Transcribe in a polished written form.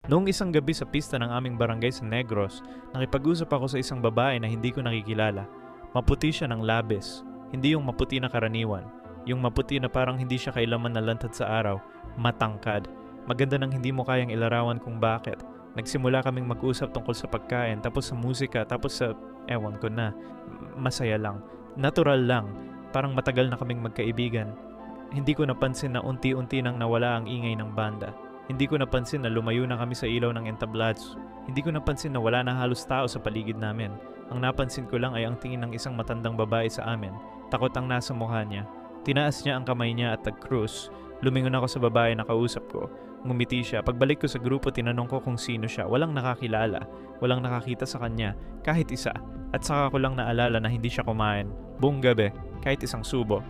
Noong isang gabi sa pista ng aming barangay sa Negros, nakipag-usap ako sa isang babae na hindi ko nakikilala. Maputi siya ng labis, hindi yung maputi na karaniwan. Yung maputi na parang hindi siya kailaman nalantad sa araw, matangkad. Maganda nang hindi mo kayang ilarawan kung bakit. Nagsimula kaming mag-usap tungkol sa pagkain, tapos sa musika, tapos sa, ewan ko na, masaya lang. Natural lang, parang matagal na kaming magkaibigan. Hindi ko napansin na unti-unti nang nawala ang ingay ng banda. Hindi ko napansin na lumayo na kami sa ilaw ng entablado. Hindi ko napansin na wala na halos tao sa paligid namin. Ang napansin ko lang ay ang tingin ng isang matandang babae sa amin. Takot ang nasa mukha niya. Tinaas niya ang kamay niya at nag-cruise. Lumingon ako sa babae na kausap ko. Ngumiti siya. Pagbalik ko sa grupo, tinanong ko kung sino siya. Walang nakakilala. Walang nakakita sa kanya. Kahit isa. At saka ko lang naalala na hindi siya kumain. Buong gabi. Kahit isang subo.